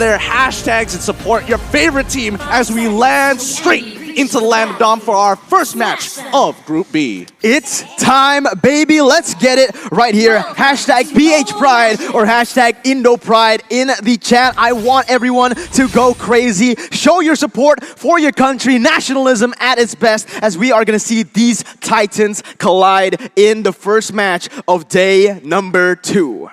their hashtags and support your favorite team as we land straight into the land of Dom for our first match of Group B. It's time, baby. Let's get it right here. Hashtag PH Pride or hashtag Indo Pride in the chat. I want everyone to go crazy. Show your support for your country. Nationalism at its best as we are going to see these titans collide in the first match of day number 2.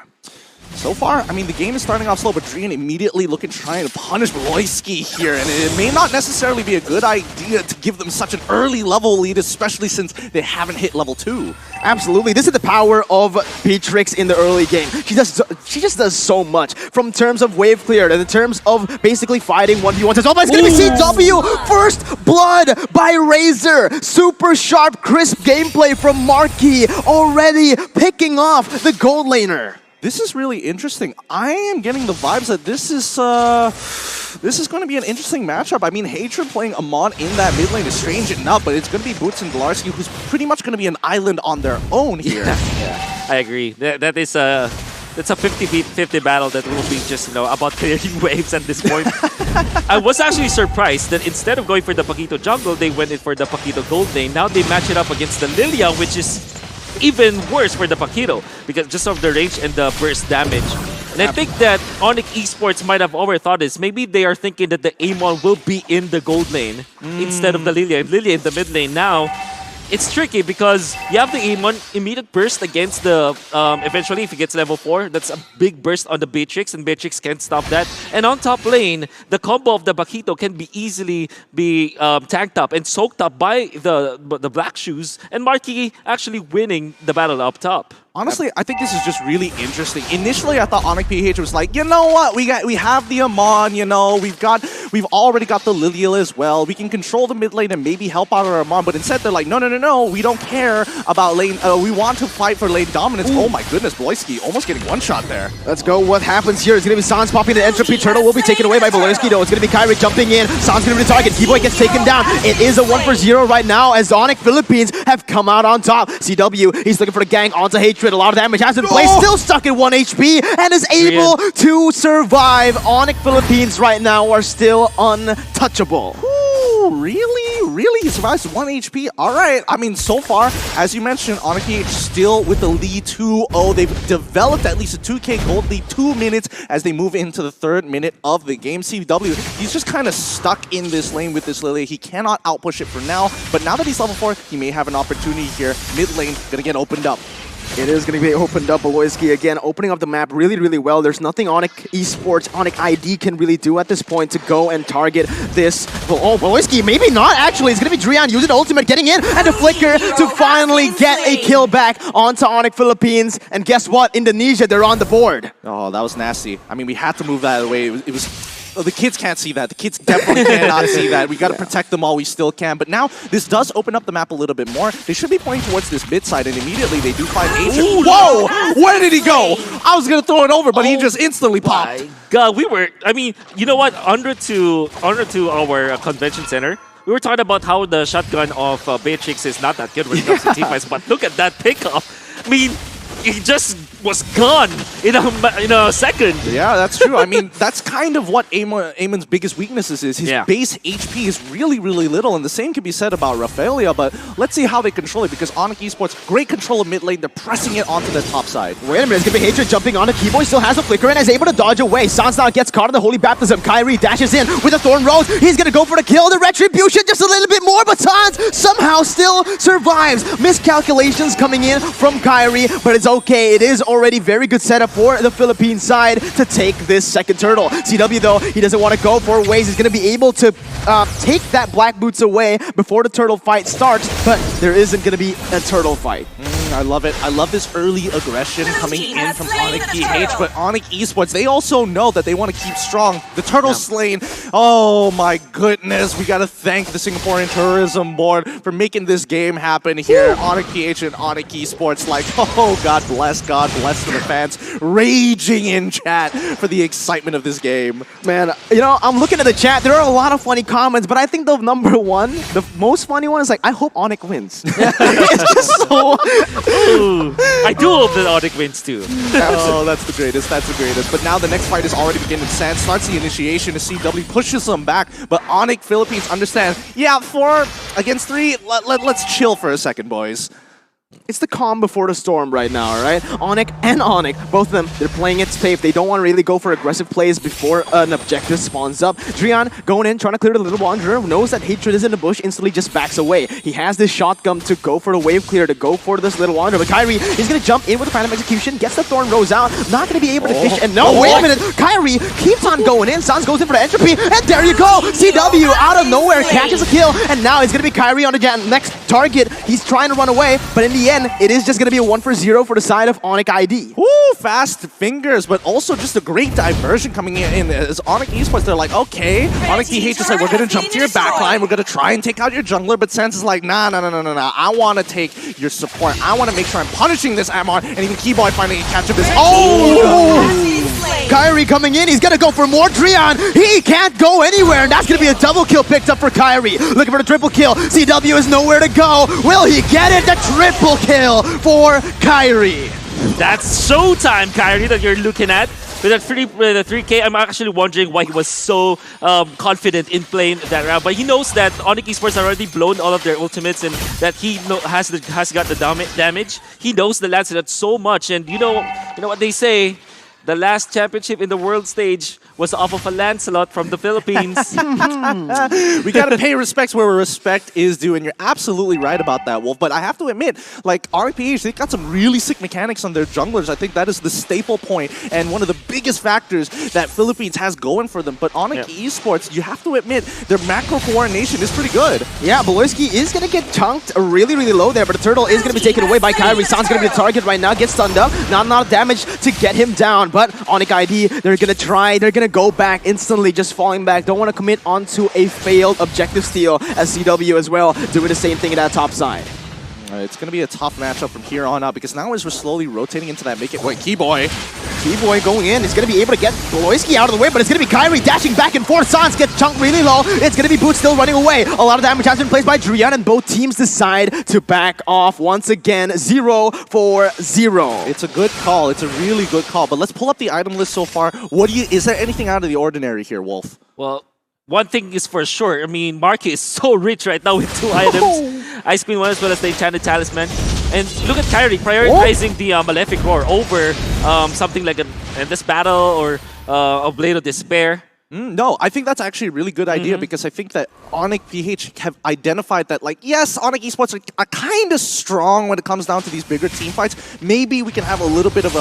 So far, I mean, the game is starting off slow, but Drian immediately trying to punish Mloyski here, and it may not necessarily be a good idea to give them such an early level lead, especially since they haven't hit level 2. Absolutely. This is the power of Beatrix in the early game. She just does so much from terms of wave clear and in terms of basically fighting 1v1s as well. But it's going to be CW! First blood by Razor! Super sharp, crisp gameplay from Marquis, already picking off the gold laner. This is really interesting. I am getting the vibes that this is going to be an interesting matchup. I mean, Hatred playing Amon in that mid lane is strange enough, but it's going to be Boots and Glarsky, who's pretty much going to be an island on their own here. Yeah, I agree. That's a 50-50 battle that will be just, about clearing waves at this point. I was actually surprised that instead of going for the Paquito jungle, they went in for the Paquito gold lane. Now they match it up against the Lilia, which is even worse for the Paquito because just of the range and the burst damage. And I think that Onic Esports might have overthought this. Maybe they are thinking that the Amon will be in the gold lane instead of the Lilia. And Lilia in the mid lane now. It's tricky because you have the Amon immediate burst against the, eventually if he gets level 4, that's a big burst on the Beatrix and Beatrix can't stop that. And on top lane, the combo of the Paquito can be easily tanked up and soaked up by the Black Shoes and Marquis actually winning the battle up top. Honestly, I think this is just really interesting. Initially, I thought Onic PH was like, you know what, we have the Amon, we've already got the Lilia as well. We can control the mid lane and maybe help out our Amon. But instead, they're like, no, we don't care about lane. We want to fight for lane dominance. Ooh. Oh my goodness, Bloisky almost getting one shot there. Let's go. What happens here is going to be Sans popping the Entropy. Turtle will be taken away by Bloisky though. It's going to be Kyrie jumping in. Sans going to be the target. Keyboy gets taken down. It is a 1-for-0 right now as Onic Philippines have come out on top. CW, he's looking for the gang onto Hatred. A lot of damage has been placed, still stuck at 1 HP, and is able to survive. Onic Philippines right now are still untouchable. Ooh, really? Really? He survives 1 HP? Alright, I mean, so far, as you mentioned, Onic PH still with the lead 2-0. They've developed at least a 2k gold lead, 2 minutes as they move into the 3rd minute of the game. CW, he's just kind of stuck in this lane with this Lilia. He cannot outpush it for now, but now that he's level 4, he may have an opportunity here. Mid lane, gonna get opened up. It is going to be opened up. Oloyski again opening up the map really, really well. There's nothing Onic Esports, Onic ID can really do at this point to go and target this. Oh, Oloyski, maybe not actually. It's going to be Drian using the ultimate, getting in, and the flicker to finally get a kill back onto Onic Philippines. And guess what? Indonesia, they're on the board. Oh, that was nasty. I mean, we had to move that away. It was the kids can't see that. The kids definitely cannot see that. We got to protect them all we still can. But now, this does open up the map a little bit more. They should be pointing towards this mid side, and immediately they do find Agent. Whoa! Where did he go? I was going to throw it over, but he just instantly popped. My God, I mean, you know what? Under to our convention center, we were talking about how the shotgun of Beatrix is not that good when it comes to teamfights, but look at that pickup. I mean, he just was gone in a second. Yeah, that's true. I mean, that's kind of what Amon's biggest weaknesses is. His base HP is really, really little, and the same can be said about Rafaelia, but let's see how they control it, because Onic Esports, great control of mid lane. They're pressing it onto the top side. Wait a minute, it's going to be Hatred jumping on it. Keyboy still has a flicker and is able to dodge away. Sans now gets caught in the Holy Baptism. Kyrie dashes in with a Thorn Rose. He's going to go for the kill. The Retribution just a little bit more, but Sans somehow still survives. Miscalculations coming in from Kyrie, but it's okay. It is already very good setup for the Philippine side to take this second turtle. CW though, he doesn't want to go for ways. He's going to be able to take that Black Boots away before the turtle fight starts, but there isn't going to be a turtle fight. I love it. I love this early aggression coming in from Onic PH, but Onic Esports, they also know that they want to keep strong. The turtle slain. Oh my goodness. We got to thank the Singaporean Tourism Board for making this game happen here. Onic PH and Onic Esports, like, oh, God bless to the fans, raging in chat for the excitement of this game. Man, you know, I'm looking at the chat. There are a lot of funny comments, but I think the number one, the most funny one is like, I hope Onic wins. It's just so Ooh, I do hope that Onic wins too. Oh, that's the greatest. That's the greatest. But now the next fight is already beginning. San starts the initiation as CW pushes them back. But Onic Philippines understand, yeah, 4 against 3, let's chill for a second, boys. It's the calm before the storm right now, right? Onic and Onic, both of them, they're playing it safe. They don't want to really go for aggressive plays before an objective spawns up. Drian going in, trying to clear the Little Wanderer, knows that Hatred is in the bush, instantly just backs away. He has this shotgun to go for the wave clear, to go for this Little Wanderer. But Kyrie is going to jump in with the Phantom Execution, gets the Thorn Rose out, not going to be able to fish. And no, wait a minute, Kyrie keeps on going in. Sans goes in for the entropy, and there you go! CW out of nowhere catches a kill, and now it's going to be Kyrie on the next target. He's trying to run away, but in the end, it is just going to be a 1-for-0 for the side of Onic ID. Ooh, fast fingers, but also just a great diversion coming in. As Onic Esports, they're like, okay, Onic DH is like, we're going to jump to your backline, we're going to try and take out your jungler, but Sans is like, nah, I want to take your support. I want to make sure I'm punishing this Amon, and even Keyboy finally catches this. Oh! Kyrie coming in, he's going to go for more Drian. He can't go anywhere, and that's going to be a double kill picked up for Kyrie. Looking for the triple kill. CW is nowhere to go. Will he get it? The triple kill for Kyrie. That's showtime, Kyrie, that you're looking at. With the 3K, I'm actually wondering why he was so confident in playing that round. But he knows that Onic Esports have already blown all of their ultimates and that he has got the damage. He knows the Lancelot so much. And you know what they say? The last championship in the world stage was off of a Lancelot from the Philippines. We gotta pay respects where respect is due, and you're absolutely right about that, Wolf. But I have to admit, like, RPH, they've got some really sick mechanics on their junglers. I think that is the staple point and one of the biggest factors that Philippines has going for them. But Onic Esports, you have to admit, their macro coordination is pretty good. Yeah, Beloyski is going to get chunked really, really low there, but the turtle is going to be taken away by Kyrie. San's going to be the target right now, gets stunned up. Not enough damage to get him down, but Onic ID, they're going to try, they're going to go back instantly, just falling back. Don't want to commit onto a failed objective steal as CW as well, doing the same thing at that top side. It's going to be a tough matchup from here on out because now as we're slowly rotating into that make-it-wait Keyboy. Keyboy going in, he's going to be able to get Beloyski out of the way, but it's going to be Kyrie dashing back and forth. Sans gets chunked really low. It's going to be Boots still running away. A lot of damage has been placed by Drian, and both teams decide to back off once again. 0-for-0. It's a good call. It's a really good call. But let's pull up the item list so far. Is there anything out of the ordinary here, Wolf? Well, one thing is for sure. I mean, Marky is so rich right now with 2 items. Ice Queen 1 as well as the Enchanted Talisman. And look at Kyrie prioritizing the Malefic Roar over something like an Endless Battle or a Blade of Despair. No, I think that's actually a really good idea because I think that Onic PH have identified that, like, yes, Onic Esports are kind of strong when it comes down to these bigger team fights. Maybe we can have a little bit of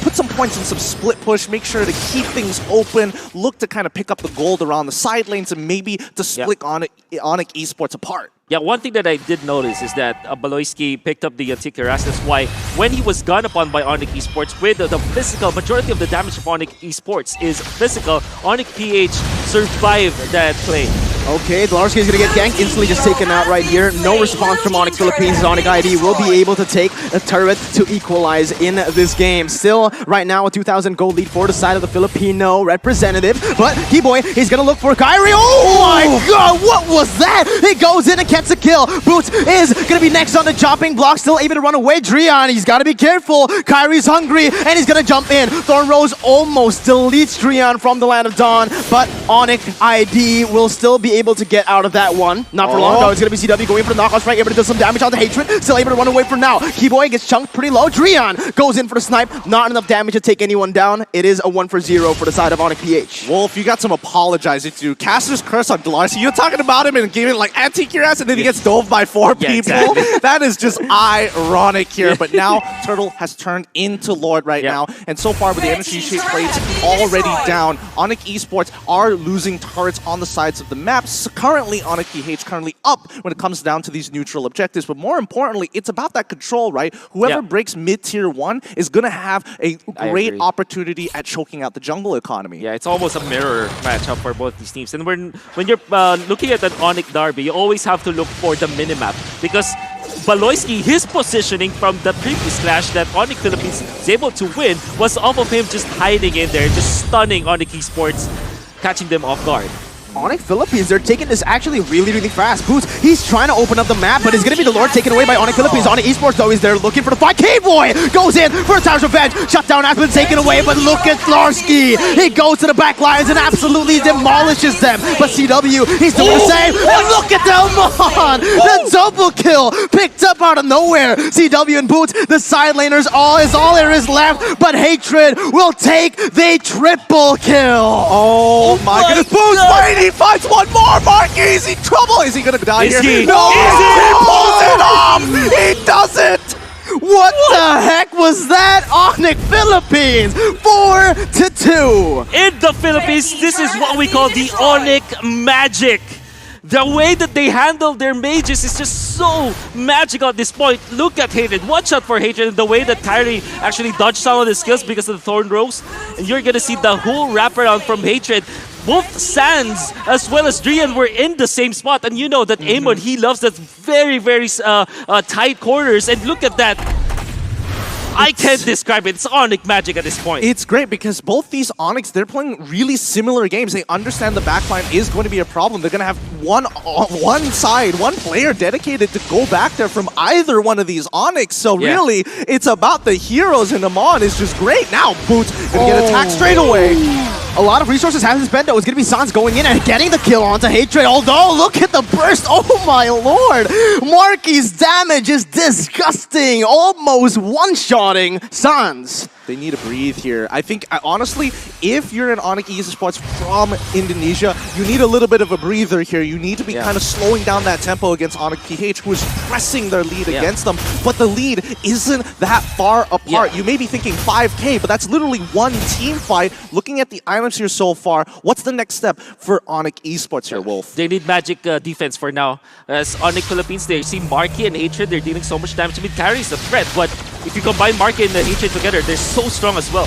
put some points in some split push, make sure to keep things open, look to kind of pick up the gold around the side lanes, and maybe to split Onic Esports apart. Yeah, one thing that I did notice is that Beloyski picked up the Antikyras. That's why when he was gone upon by Onic Esports, with the physical, majority of the damage of Onic Esports is physical, Onic PH survived that play. Okay, Beloyski is going to get ganked, instantly just taken out right here. No response from Onic Philippines. Onic ID will be able to take a turret to equalize in this game. Still, right now, a 2,000 gold lead for the side of the Filipino representative. But Keyboy, he's going to look for Kyrie. Oh my god, what was that? He goes in and gets a kill. Boots is going to be next on the chopping block, still able to run away. Drian, he's got to be careful. Kyrie's hungry, and he's going to jump in. Thorn Rose almost deletes Drian from the Land of Dawn, but Onic ID will still be able to get out of that one. Not for long though. It's going to be CW going for the knockout strike, able to do some damage on the Hatred. Still able to run away for now. Keyboy gets chunked pretty low. Drian goes in for the snipe. Not enough damage to take anyone down. It is a 1-for-0 for the side of Onic PH. Wolf, you got some apologizing to do. Caster's Curse on Delarcy. You're talking about him and giving like anti-cuirass, and then he gets dove by 4 people. Exactly. That is just ironic here. But now Turtle has turned into Lord right now. And so far with the energy shape plates already down, Onic Esports are losing turrets on the sides of the maps. Currently, Onic PH currently up when it comes down to these neutral objectives. But more importantly, it's about that control, right? Whoever breaks mid-tier 1 is going to have a great opportunity at choking out the jungle economy. Yeah, it's almost a mirror matchup for both these teams. And when you're looking at an Onic Derby, you always have to look for the minimap because Beloyski, his positioning from the previous clash that Onic Philippines was able to win was off of him just hiding in there, just stunning Onic Esports, catching them off guard. Onic Philippines, they're taking this actually really, really fast. Boots, he's trying to open up the map, but it's going to be the Lord taken away by Onic Philippines. Onic Esports, though, is there looking for the fight. K-Boy goes in for a Tower's Revenge. Shutdown has been taken away, but look at Larsky. He goes to the back lines and absolutely demolishes them. But CW, he's doing the same. And look at Delmon! The double kill picked up out of nowhere. CW and Boots, the side laners, all there is left, but Hatred will take the triple kill. Oh my goodness, Boots, wait, he finds one more, Marky, is he trouble? Is he gonna die Is here? he? No, Is he? he pulls it off! He does it! What the heck was that? Onic Philippines, 4-2. In the Philippines, this is what we call the Onic magic. The way that they handle their mages is just so magical at this point. Look at Hatred. One shot for Hatred, and the way that Kyrie actually dodged some of the skills because of the Thorn Rose. And you're going to see the whole wraparound from Hatred. Both Sands as well as Drian were in the same spot. And you know that Amon, he loves that very, very tight corners. And look at that. I can't describe it. It's Onic magic at this point. It's great because both these Onyx, they're playing really similar games. They understand the backline is going to be a problem. They're going to have one player dedicated to go back there from either one of these Onyx. So really, it's about the heroes, and Amon is just great. Now, Boots going to get attacked straight away. A lot of resources have been spent, though. It's going to be Sans going in and getting the kill onto Hatred. Although, look at the burst. Oh my lord. Marky's damage is disgusting. Almost one-shotting Sans. They need to breathe here. I think, honestly, if you're an Onic esports from Indonesia, you need a little bit of a breather here. You need to be kind of slowing down that tempo against Onic PH, who is pressing their lead against them. But the lead isn't that far apart. You may be thinking 5K, but that's literally one team fight. Looking at the items here so far, what's the next step for Onic esports here, Wolf? They need magic defense for now. As Onic Philippines, they see Marky and Hatred. They're dealing so much damage. I mean, Kyrie is a threat, but if you combine Marky and Hatred together, they're so strong as well.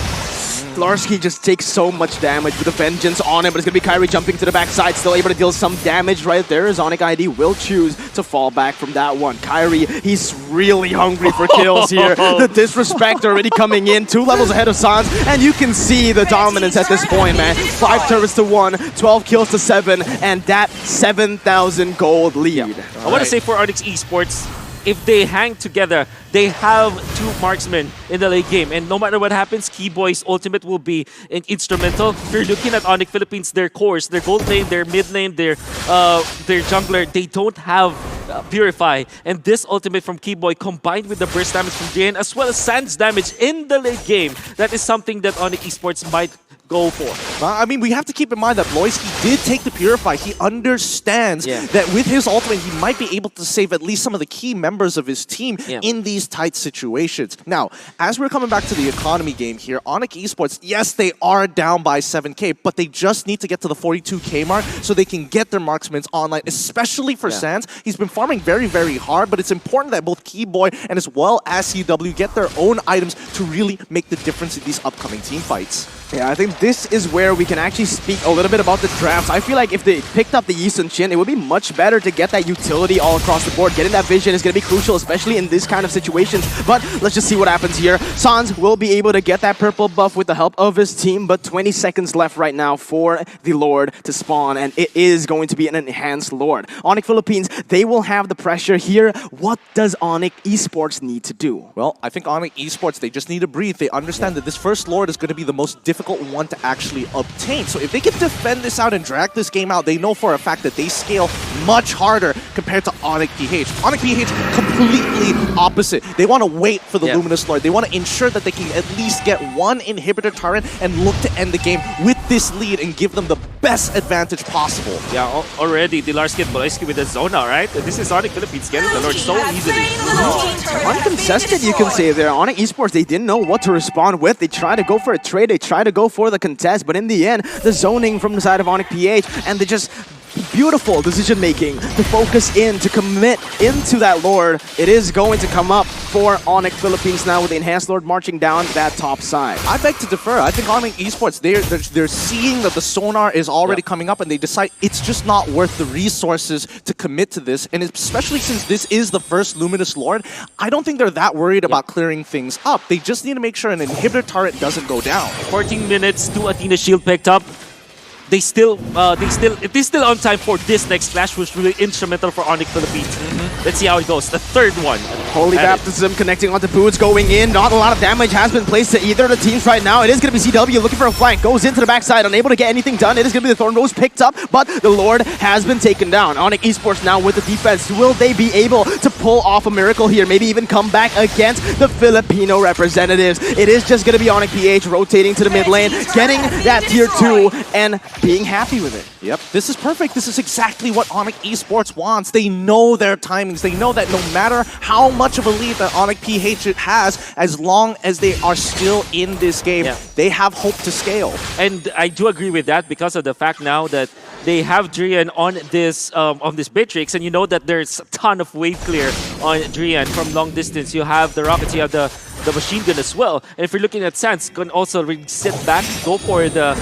Larsky just takes so much damage with a vengeance on him, but it's going to be Kyrie jumping to the backside, still able to deal some damage right there as Onic ID will choose to fall back from that one. Kyrie, he's really hungry for kills here. The disrespect already coming in, 2 levels ahead of Sans, and you can see the dominance at this point, man. 5 turrets to 1, 12 kills to 7, and that 7,000 gold lead. I want to say for Onyx Esports, if they hang together, they have 2 marksmen in the late game. And no matter what happens, Keyboy's ultimate will be instrumental. If you're looking at Onic Philippines, their cores, their gold lane, their mid lane, their jungler, they don't have Purify. And this ultimate from Keyboy combined with the burst damage from Jane as well as Sands damage in the late game, that is something that Onic Esports might go for. I mean, we have to keep in mind that Loisky did take the Purify. He understands that with his ultimate, he might be able to save at least some of the key members of his team in these tight situations. Now, as we're coming back to the economy game here, Onic Esports, yes, they are down by 7K, but they just need to get to the 42K mark so they can get their marksmen online, especially for Sans. He's been farming very, very hard, but it's important that both Keyboy and as well as CW get their own items to really make the difference in these upcoming team fights. Yeah, I think this is where we can actually speak a little bit about the drafts. I feel like if they picked up the Yi Sun-Shin, it would be much better to get that utility all across the board. Getting that vision is going to be crucial, especially in this kind of situations. But let's just see what happens here. Sans will be able to get that purple buff with the help of his team, but 20 seconds left right now for the Lord to spawn, and it is going to be an enhanced Lord. Onic Philippines, they will have the pressure here. What does Onic Esports need to do? Well, I think Onic Esports, they just need to breathe. They understand that this first Lord is going to be the most difficult one to actually obtain. So if they can defend this out and drag this game out, they know for a fact that they scale much harder compared to Onic PH. Onic PH, completely opposite. They want to wait for the Luminous Lord. They want to ensure that they can at least get one inhibitor turret and look to end the game with this lead and give them the best advantage possible. Yeah, already the Larsky and Boloisky with the Zona, right? This is Onic Philippines getting the Lord so easily. Uncontested, you can say there. Onic Esports, they didn't know what to respond with. They tried to go for a trade, they tried to go for the contest, but in the end, the zoning from the side of Onic PH, and they just beautiful decision making to focus in, to commit into that Lord. It is going to come up for Onic Philippines now with the enhanced Lord marching down that top side. I beg to defer. I think Onic Esports, they're seeing that the sonar is already coming up, and they decide it's just not worth the resources to commit to this. And especially since this is the first Luminous Lord, I don't think they're that worried about clearing things up. They just need to make sure an inhibitor turret doesn't go down. 14 minutes, 2 Athena shield picked up. it is still on time for this next flash, which will be instrumental for Onic Philippines. Let's see how it goes. The third one. Holy Baptism connecting onto Boots, going in. Not a lot of damage has been placed to either of the teams right now. It is going to be CW looking for a flank. Goes into the backside, unable to get anything done. It is going to be the Thorn Rose picked up, but the Lord has been taken down. Onic Esports now with the defense. Will they be able to pull off a miracle here? Maybe even come back against the Filipino representatives. It is just going to be Onic PH rotating to the mid lane, getting that tier 2 and being happy with it. Yep, this is perfect. This is exactly what Onic Esports wants. They know their timings. They know that no matter how much of a lead that Onic PH has, as long as they are still in this game, they have hope to scale. And I do agree with that because of the fact now that they have Drian on this Matrix, and you know that there's a ton of wave clear on Drian from long distance. You have the rockets, you have the machine gun as well. And if you're looking at Sans, can also really sit back, go for the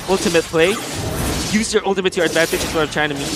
ultimate play. Use your ultimate to your advantage is what I'm trying to mean.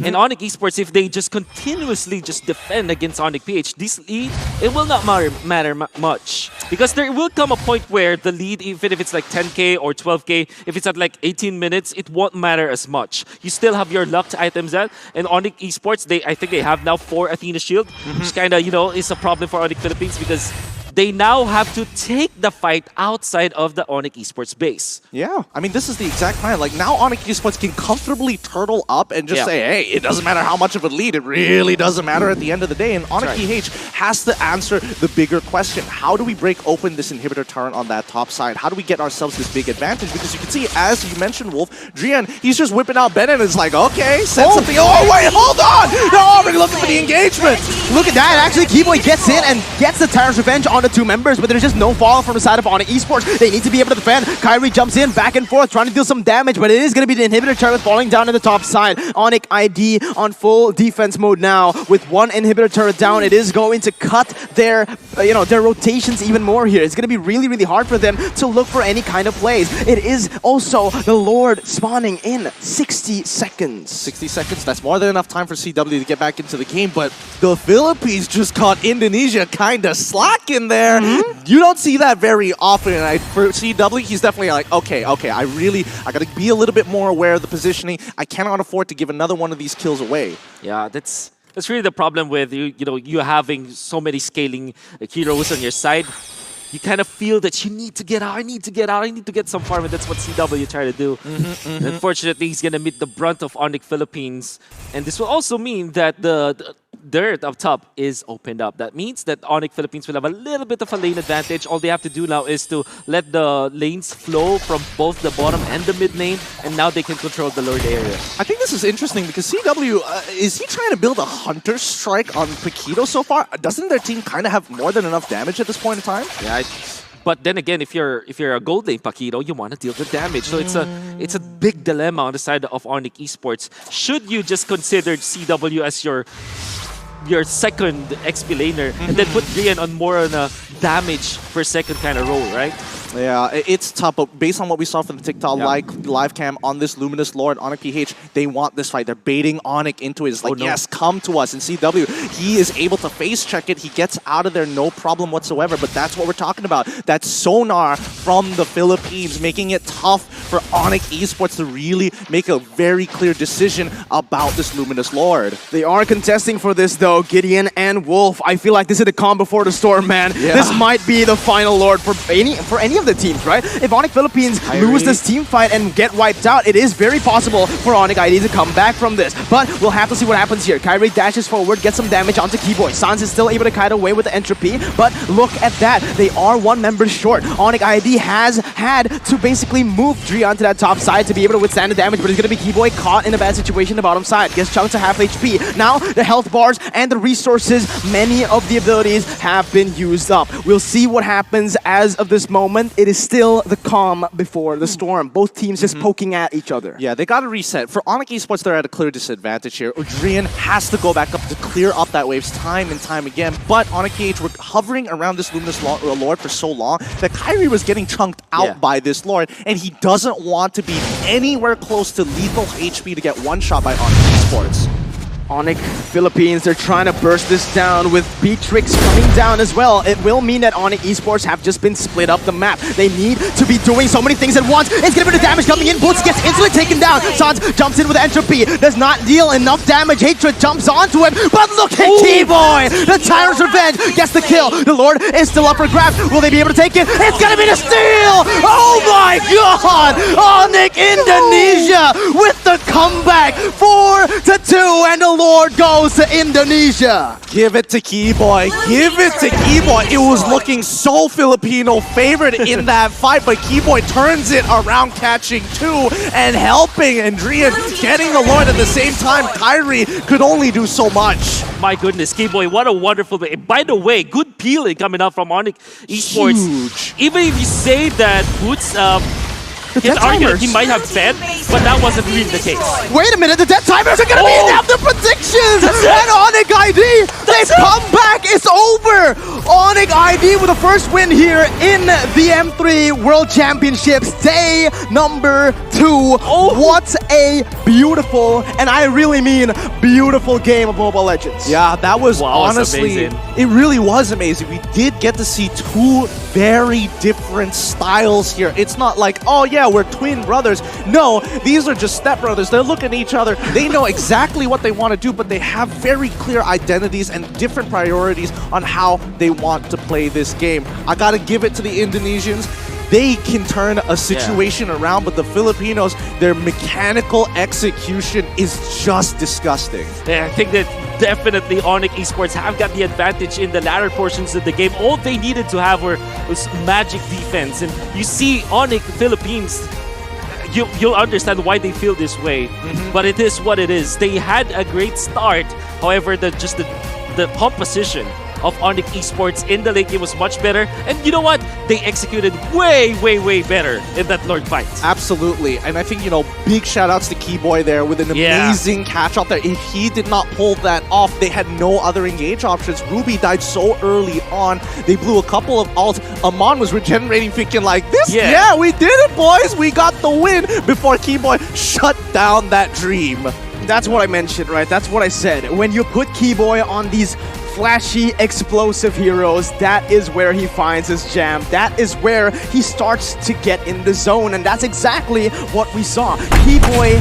And Onic Esports, if they just continuously just defend against Onic PH, this lead, it will not matter much. Because there will come a point where the lead, even if it's like 10k or 12k, if it's at like 18 minutes, it won't matter as much. You still have your locked items out. And Onic Esports, I think they have now 4 Athena Shield, which kind of, is a problem for Onic Philippines because they now have to take the fight outside of the Onic Esports base. Yeah, I mean, this is the exact plan. Like, now Onic Esports can comfortably turtle up and just say, hey, it doesn't matter how much of a lead. It really doesn't matter at the end of the day. And Onic PH has to answer the bigger question. How do we break open this inhibitor turret on that top side? How do we get ourselves this big advantage? Because you can see, as you mentioned, Wolf, Drian, he's just whipping out Bennett and it's like, okay, send something. Oh, wait, hold on! They're already looking for the engagement. Look at that. Actually, Keyboy gets in and gets the Tyrant's Revenge on the 2 members, but there's just no fall from the side of Onic Esports. They need to be able to defend. Kyrie jumps in, back and forth, trying to deal some damage, but it is going to be the inhibitor turret falling down in the top side. Onic ID on full defense mode now. With 1 inhibitor turret down, it is going to cut their rotations even more here. It's going to be really, really hard for them to look for any kind of plays. It is also the Lord spawning in 60 seconds. 60 seconds, that's more than enough time for CW to get back into the game, but the Philippines just caught Indonesia kind of slacking there. You don't see that very often, and for CW, he's definitely like, okay, I gotta be a little bit more aware of the positioning. I cannot afford to give another one of these kills away. Yeah, that's really the problem with you having so many scaling heroes on your side. You kind of feel that you need to get out, I need to get some farm, and that's what CW try to do. And unfortunately, he's gonna meet the brunt of Onic Philippines, and this will also mean that the dirt up top is opened up. That means that Onic Philippines will have a little bit of a lane advantage. All they have to do now is to let the lanes flow from both the bottom and the mid lane, and now they can control the Lord area. I think this is interesting because CW, is he trying to build a Hunter Strike on Paquito so far? Doesn't their team kind of have more than enough damage at this point in time? Yeah, but then again, if you're a gold lane Paquito, you want to deal the damage. So it's a big dilemma on the side of Onic Esports. Should you just consider CW as your second XP laner and then put Drian on more on a damage per second kind of role, right? Yeah, it's tough, but based on what we saw from the TikTok live cam on this Luminous Lord, Onic PH, they want this fight. They're baiting Onic into it. It's like, yes, come to us. And CW, he is able to face check it. He gets out of there, no problem whatsoever. But that's what we're talking about. That sonar from the Philippines, making it tough for Onic Esports to really make a very clear decision about this Luminous Lord. They are contesting for this, though, Gideon and Wolf. I feel like this is the calm before the storm, man. Yeah. This might be the final Lord for any of the teams, right? If Onic Philippines lose this team fight and get wiped out, it is very possible for Onic ID to come back from this. But we'll have to see what happens here. Kyrie dashes forward, gets some damage onto Keyboy. Sans is still able to kite away with the entropy, but look at that. They are 1 member short. Onic ID has had to basically move Drian to that top side to be able to withstand the damage, but it's going to be Keyboy caught in a bad situation in the bottom side. Gets chunked to half HP. Now, the health bars and the resources, many of the abilities have been used up. We'll see what happens as of this moment. It is still the calm before the storm. Both teams just poking at each other. Yeah, they got to reset. For Onic Esports, they're at a clear disadvantage here. Drian has to go back up to clear up that waves time and time again. But Onic PH were hovering around this Luminous Lord for so long that Kyrie was getting chunked out by this Lord, and he doesn't want to be anywhere close to lethal HP to get one shot by Onic Esports. Onic Philippines, they're trying to burst this down with Beatrix coming down as well. It will mean that Onic Esports have just been split up the map. They need to be doing so many things at once. It's gonna be the damage coming in. Boots gets instantly taken down. Sans jumps in with Entropy. Does not deal enough damage. Hatred jumps onto him. But look at Keyboy! The Tyrant's Revenge gets the kill. The Lord is still up for grabs. Will they be able to take it? It's gonna be the steal! Oh my god! Onic Indonesia with the comeback. 4-2, and the Lord goes to Indonesia. Give it to Keyboy. Give it to Keyboy. It was looking so Filipino favored in that fight, but Keyboy turns it around, catching two and helping Andrian, getting the Lord at the same time. Kyrie could only do so much. My goodness, Keyboy, what a wonderful play. By the way, good peeling coming out from Onic Esports. Huge. Even if you say that Boots can argue that he might have fed, but that wasn't really the case. Wait a minute, the death timers are gonna be in after predictions! And Onic ID, they've come back, it's over! Onic ID with the first win here in the M3 World Championships, day number 2. What a beautiful, and I really mean beautiful game of Mobile Legends. Yeah, that was honestly, amazing. It really was amazing. We did get to see two very different styles here. It's not like, oh yeah, we're twin brothers. No, these are just stepbrothers. They're looking at each other. They know exactly what they want to do, but they have very clear identities and different priorities on how they want to play this game. I gotta give it to the Indonesians. They can turn a situation around, but the Filipinos, their mechanical execution is just disgusting. Yeah, I think that definitely Onic Esports have got the advantage in the latter portions of the game. All they needed to have was magic defense. And you see Onic Philippines, you'll understand why they feel this way. But it is what it is. They had a great start. However, the composition of Onic Esports in the late game was much better. And you know what? They executed way, way, way better in that Lord fight. Absolutely. And I think, you know, big shout outs to Keyboy there with an amazing catch out there. If he did not pull that off, they had no other engage options. Ruby died so early on. They blew a couple of ults. Amon was regenerating, thinking like, this, yeah, we did it, boys. We got the win before Keyboy shut down that dream. That's what I mentioned, right? That's what I said. When you put Keyboy on these flashy, explosive heroes, that is where he finds his jam. That is where he starts to get in the zone, and that's exactly what we saw. Keyboy,